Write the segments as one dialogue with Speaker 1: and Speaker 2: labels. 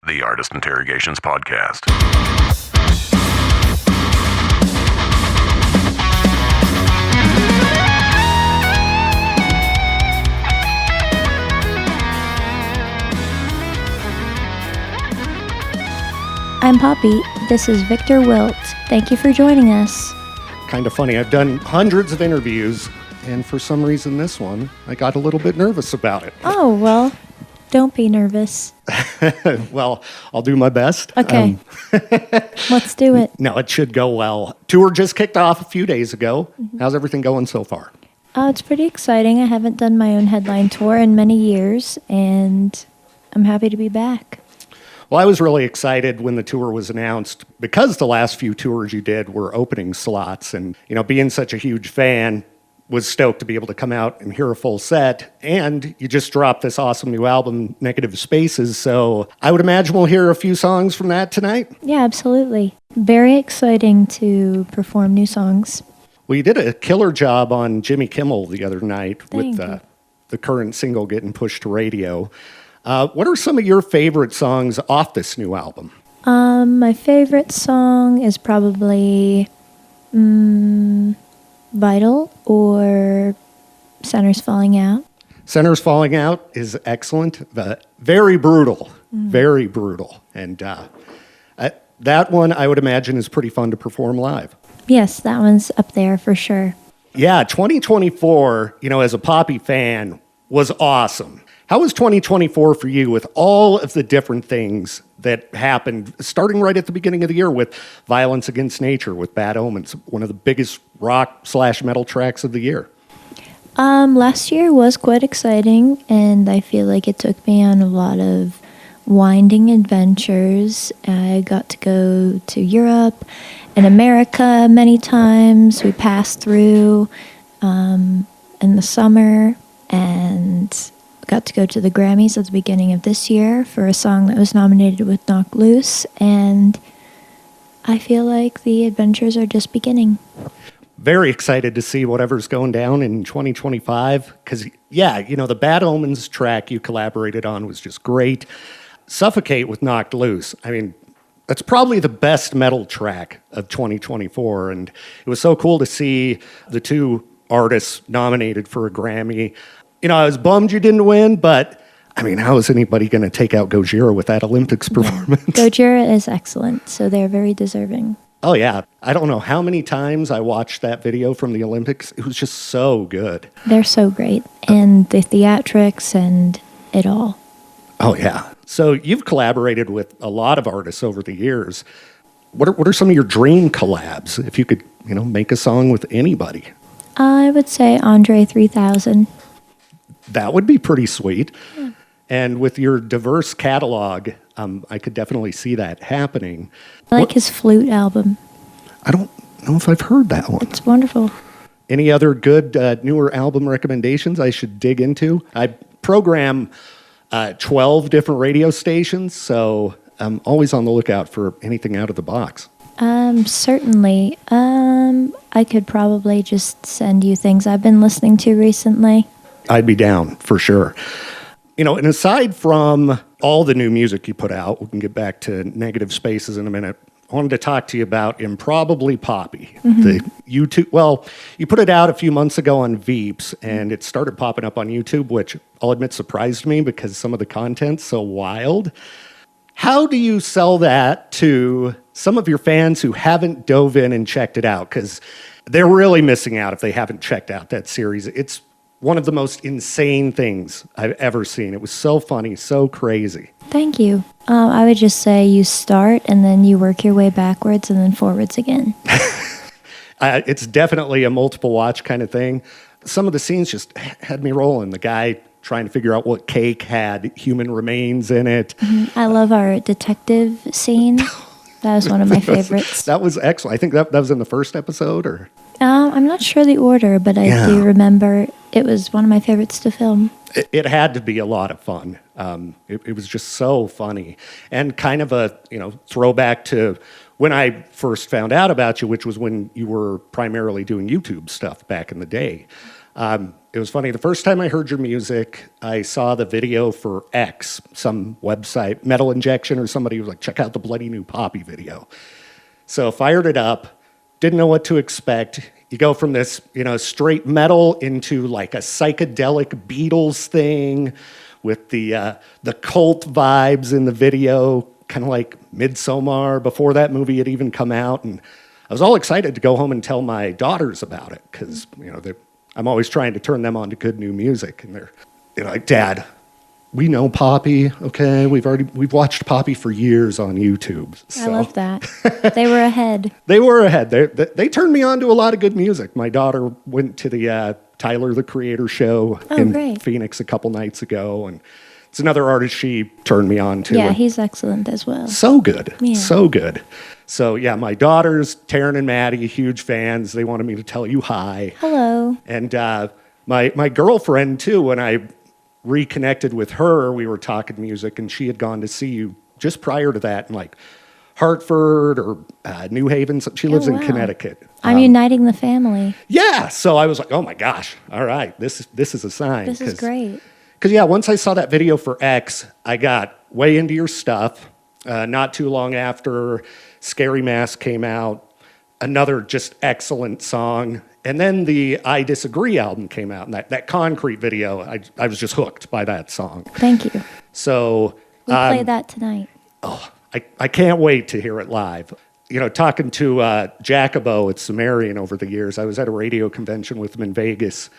Speaker 1: the Artist Interrogations Podcast.
Speaker 2: I'm Poppy. This is Viktor Wilt. Thank you for joining us.
Speaker 3: Kind of funny. I've done hundreds of interviews, and for some reason this one, I got a little bit nervous about it.
Speaker 2: Oh, well, don't be nervous.
Speaker 3: Well, I'll do my best.
Speaker 2: Okay. Let's do it.
Speaker 3: No, it should go well. Tour just kicked off a few days ago. Mm-hmm. How's everything going so far?
Speaker 2: It's pretty exciting. I haven't done my own headline tour in many years, and I'm happy to be back.
Speaker 3: Well, I was really excited when the tour was announced because the last few tours you did were opening slots. And, being such a huge fan, was stoked to be able to come out and hear a full set. And you just dropped this awesome new album, Negative Spaces. So I would imagine we'll hear a few songs from that tonight.
Speaker 2: Yeah, absolutely. Very exciting to perform new songs.
Speaker 3: Well, you did a killer job on Jimmy Kimmel the other night
Speaker 2: Thank
Speaker 3: with
Speaker 2: you.
Speaker 3: The current single getting pushed to radio. What are some of your favorite songs off this new album?
Speaker 2: My favorite song is probably Vital or Center's Falling Out.
Speaker 3: Center's Falling Out is excellent. Very brutal. Very brutal. And that one, I would imagine, is pretty fun to perform live.
Speaker 2: Yes, that one's up there for sure.
Speaker 3: Yeah, 2024, as a Poppy fan, was awesome. How was 2024 for you with all of the different things that happened, starting right at the beginning of the year with Violence Against Nature, with Bad Omens, one of the biggest rock/metal tracks of the year?
Speaker 2: Last year was quite exciting, and I feel like it took me on a lot of winding adventures. I got to go to Europe and America many times. We passed through in the summer and got to go to the Grammys at the beginning of this year for a song that was nominated with Knocked Loose, and I feel like the adventures are just beginning.
Speaker 3: Very excited to see whatever's going down in 2025, because, the Bad Omens track you collaborated on was just great. Suffocate with Knocked Loose, that's probably the best metal track of 2024, and it was so cool to see the two artists nominated for a Grammy. I was bummed you didn't win, but, how is anybody going to take out Gojira with that Olympics performance?
Speaker 2: Gojira is excellent, so they're very deserving.
Speaker 3: Oh, yeah. I don't know how many times I watched that video from the Olympics. It was just so good.
Speaker 2: They're so great, and the theatrics and it all.
Speaker 3: Oh, yeah. So you've collaborated with a lot of artists over the years. What are some of your dream collabs, if you could, make a song with anybody?
Speaker 2: I would say André 3000.
Speaker 3: That would be pretty sweet. Yeah. And with your diverse catalog, I could definitely see that happening.
Speaker 2: I like his flute album.
Speaker 3: I don't know if I've heard that one.
Speaker 2: It's wonderful.
Speaker 3: Any other good newer album recommendations I should dig into? I program 12 different radio stations, so I'm always on the lookout for anything out of the box.
Speaker 2: Certainly. I could probably just send you things I've been listening to recently.
Speaker 3: I'd be down, for sure. And aside from all the new music you put out, we can get back to Negative Spaces in a minute. I wanted to talk to you about Improbably Poppy. Mm-hmm. The YouTube. Well, you put it out a few months ago on Veeps, and it started popping up on YouTube, which I'll admit surprised me because some of the content's so wild. How do you sell that to some of your fans who haven't dove in and checked it out? Because they're really missing out if they haven't checked out that series. It's one of the most insane things I've ever seen. It was so funny, so crazy.
Speaker 2: Thank you. I would just say you start and then you work your way backwards and then forwards again.
Speaker 3: It's definitely a multiple watch kind of thing. Some of the scenes just had me rolling. The guy trying to figure out what cake had human remains in it.
Speaker 2: Mm-hmm. I love our detective scene. That was one of my favorites.
Speaker 3: That was excellent. I think that was in the first episode, or?
Speaker 2: I'm not sure the order, but I do remember it was one of my favorites to film.
Speaker 3: It had to be a lot of fun. It was just so funny, and kind of a throwback to when I first found out about you, which was when you were primarily doing YouTube stuff back in the day. It It was funny. The first time I heard your music, I saw the video for X, some website, Metal Injection or somebody was like, check out the bloody new Poppy video. So fired it up, didn't know what to expect. You go from this, straight metal into like a psychedelic Beatles thing with the cult vibes in the video, kind of like Midsommar before that movie had even come out. And I was all excited to go home and tell my daughters about it because, I'm always trying to turn them on to good new music. And they're like, Dad, we know Poppy, okay? We've watched Poppy for years on YouTube. So.
Speaker 2: I love that. They were ahead.
Speaker 3: They were ahead. They turned me on to a lot of good music. My daughter went to the Tyler, the Creator show in Phoenix a couple nights ago. And it's another artist she turned me on to.
Speaker 2: Yeah, he's excellent as well.
Speaker 3: So good. Yeah. So good. So, yeah, my daughters, Taryn and Maddie, huge fans. They wanted me to tell you hi.
Speaker 2: Hello.
Speaker 3: And my girlfriend, too, when I reconnected with her, we were talking music, and she had gone to see you just prior to that in, like, Hartford or New Haven. She lives in Connecticut.
Speaker 2: I'm uniting the family.
Speaker 3: Yeah. So I was like, oh, my gosh. All right. This is a sign.
Speaker 2: This is great.
Speaker 3: Because, once I saw that video for X, I got way into your stuff. Not too long after Scary Mask came out, another just excellent song. And then the I Disagree album came out, and that Concrete video, I was just hooked by that song.
Speaker 2: Thank you.
Speaker 3: So
Speaker 2: we'll play that tonight.
Speaker 3: Oh, I can't wait to hear it live. Talking to Jacobo at Sumerian over the years, I was at a radio convention with him in Vegas.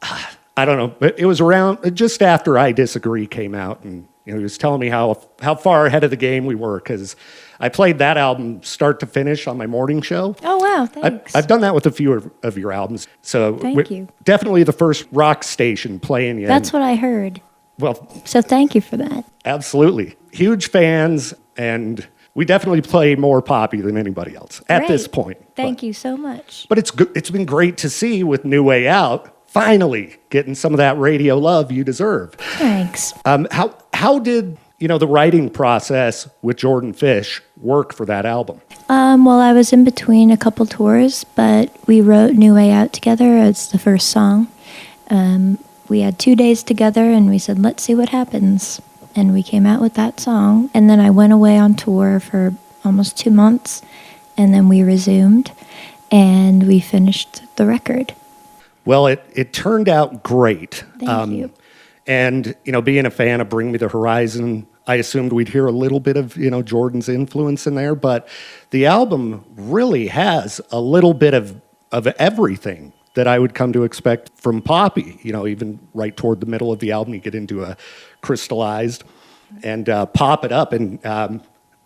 Speaker 3: I don't know, but it was around just after I Disagree came out, and he was telling me how far ahead of the game we were, because I played that album start to finish on my morning show.
Speaker 2: Oh, wow, thanks.
Speaker 3: I've done that with a few of your albums. So
Speaker 2: thank you.
Speaker 3: Definitely the first rock station playing you.
Speaker 2: That's what I heard.
Speaker 3: Well,
Speaker 2: so thank you for that.
Speaker 3: Absolutely. Huge fans, and we definitely play more Poppy than anybody else at this point.
Speaker 2: Thank you so much.
Speaker 3: But it's been great to see with New Way Out, finally getting some of that radio love you deserve.
Speaker 2: Thanks.
Speaker 3: How did the writing process with Jordan Fish work for that album?
Speaker 2: Well, I was in between a couple tours, but we wrote New Way Out together as the first song. We had 2 days together, and we said, let's see what happens. And we came out with that song. And then I went away on tour for almost 2 months, and then we resumed, and we finished the record.
Speaker 3: Well, it turned out great.
Speaker 2: Thank you.
Speaker 3: And, being a fan of Bring Me the Horizon, I assumed we'd hear a little bit of, Jordan's influence in there. But the album really has a little bit of everything that I would come to expect from Poppy. Even right toward the middle of the album, you get into a crystallized and pop it up. And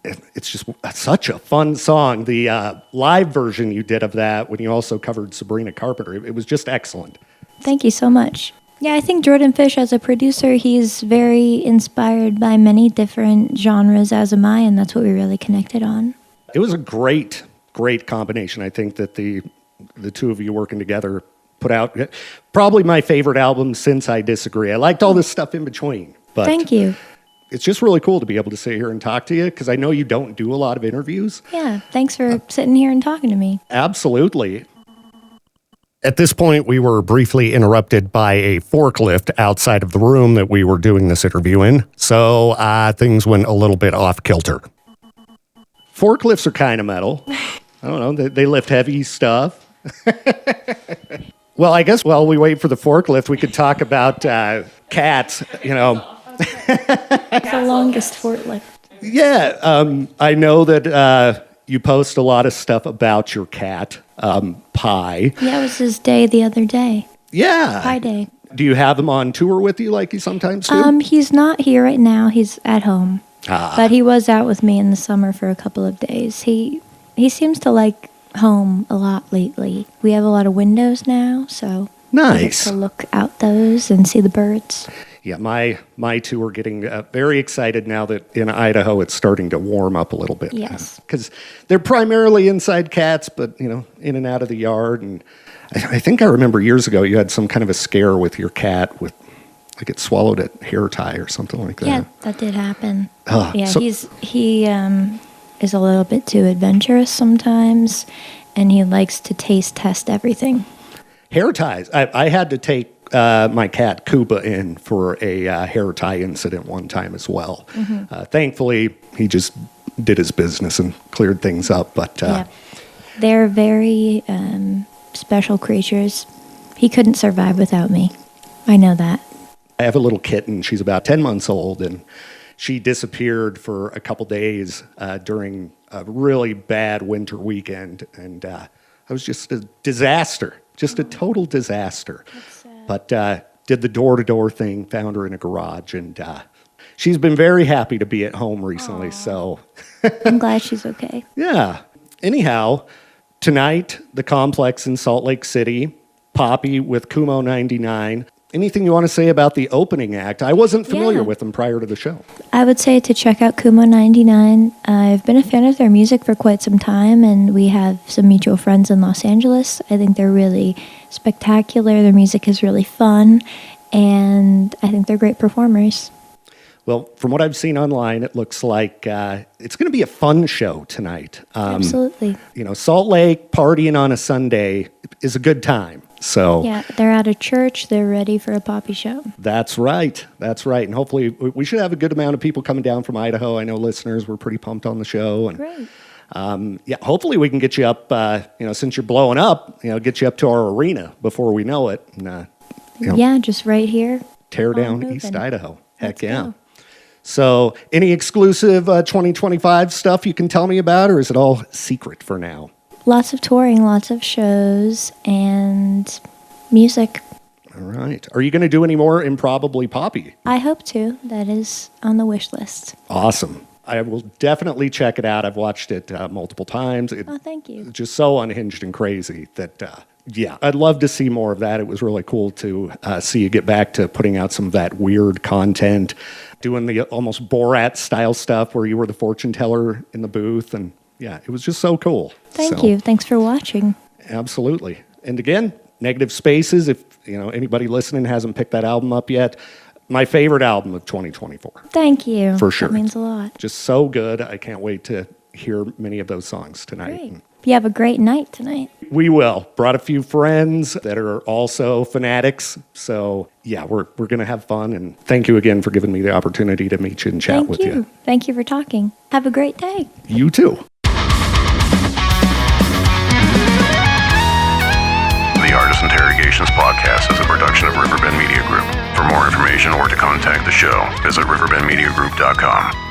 Speaker 3: it's just such a fun song. The live version you did of that, when you also covered Sabrina Carpenter, it was just excellent.
Speaker 2: Thank you so much. Yeah, I think Jordan Fish, as a producer, he's very inspired by many different genres, as am I, and that's what we really connected on.
Speaker 3: It was a great combination. I think that the two of you working together put out probably my favorite album since I Disagree. I liked all this stuff in between. But
Speaker 2: thank you.
Speaker 3: It's just really cool to be able to sit here and talk to you, because I know you don't do a lot of interviews.
Speaker 2: Yeah, thanks for sitting here and talking to me.
Speaker 3: Absolutely. At this point, we were briefly interrupted by a forklift outside of the room that we were doing this interview in, so things went a little bit off kilter. Forklifts are kind of metal. I don't know, they lift heavy stuff. Well, I guess while we wait for the forklift, we could talk about cats,
Speaker 2: The longest forklift.
Speaker 3: Yeah, I know that you post a lot of stuff about your cat, Pie.
Speaker 2: Yeah, it was his day the other day.
Speaker 3: Yeah.
Speaker 2: Pie Day.
Speaker 3: Do you have him on tour with you like you sometimes do?
Speaker 2: He's not here right now. He's at home. But he was out with me in the summer for a couple of days. He seems to like home a lot lately. We have a lot of windows now, so
Speaker 3: nice.
Speaker 2: I get to look out those and see the birds.
Speaker 3: Yeah, my two are getting very excited now that in Idaho it's starting to warm up a little bit.
Speaker 2: Yes.
Speaker 3: Because they're primarily inside cats, but, in and out of the yard. And I think I remember years ago you had some kind of a scare with your cat with, like, it swallowed a hair tie or something like that.
Speaker 2: Yeah, that did happen.
Speaker 3: Yeah,
Speaker 2: so he is a little bit too adventurous sometimes, and he likes to taste test everything.
Speaker 3: Hair ties. I had to take my cat Koopa in for a hair tie incident one time as well. Thankfully, he just did his business and cleared things up. But
Speaker 2: Yeah. They're very special creatures. He couldn't survive without me. I know that.
Speaker 3: I have a little kitten. She's about 10 months old, and she disappeared for a couple days during a really bad winter weekend. And I was just a disaster, just a total disaster. But did the door-to-door thing, found her in a garage, and she's been very happy to be at home recently. So
Speaker 2: I'm glad she's okay.
Speaker 3: yeah. Anyhow, tonight, the Complex in Salt Lake City, Poppy with Kumo 99. Anything you want to say about the opening act? I wasn't familiar with them prior to the show.
Speaker 2: I would say to check out Kumo 99. I've been a fan of their music for quite some time, and we have some mutual friends in Los Angeles. I think they're really spectacular. Their music is really fun, and I think they're great performers.
Speaker 3: Well, from what I've seen online, it looks like it's going to be a fun show tonight.
Speaker 2: Absolutely.
Speaker 3: You know, Salt Lake partying on a Sunday is a good time. So
Speaker 2: Yeah, they're out of church. They're ready for a Poppy show.
Speaker 3: that's right. That's right. And hopefully we should have a good amount of people coming down from Idaho. I know listeners were pretty pumped on the show. And
Speaker 2: Great.
Speaker 3: yeah, hopefully we can get you up, since you're blowing up, get you up to our arena before we know it. And,
Speaker 2: Yeah, just right here.
Speaker 3: tear
Speaker 2: All
Speaker 3: down
Speaker 2: moving.
Speaker 3: East Idaho. Heck
Speaker 2: Let's
Speaker 3: yeah.
Speaker 2: go.
Speaker 3: So any exclusive 2025 stuff you can tell me about, or is it all secret for now?
Speaker 2: Lots of touring, lots of shows, and music.
Speaker 3: All right. Are you going to do any more Improbably Poppy?
Speaker 2: I hope to. That is on the wish list.
Speaker 3: Awesome. I will definitely check it out. I've watched it multiple times.
Speaker 2: Oh, thank you.
Speaker 3: It's just so unhinged and crazy that, I'd love to see more of that. It was really cool to see you get back to putting out some of that weird content, doing the almost Borat style stuff where you were the fortune teller in the booth. And yeah, it was just so cool.
Speaker 2: Thank you. Thanks for watching.
Speaker 3: Absolutely. And again, Negative Spaces, if anybody listening hasn't picked that album up yet, my favorite album of 2024.
Speaker 2: Thank you.
Speaker 3: For sure.
Speaker 2: That means a lot.
Speaker 3: Just so good. I can't wait to hear many of those songs tonight.
Speaker 2: Great. You have a great night tonight.
Speaker 3: We will. Brought a few friends that are also fanatics. So yeah, we're going to have fun. And thank you again for giving me the opportunity to meet you and chat with you.
Speaker 2: Thank you for talking. Have a great day.
Speaker 3: You too.
Speaker 1: The Artist Interrogations podcast is a production of Riverbend Media Group. For more information or to contact the show, visit riverbendmediagroup.com.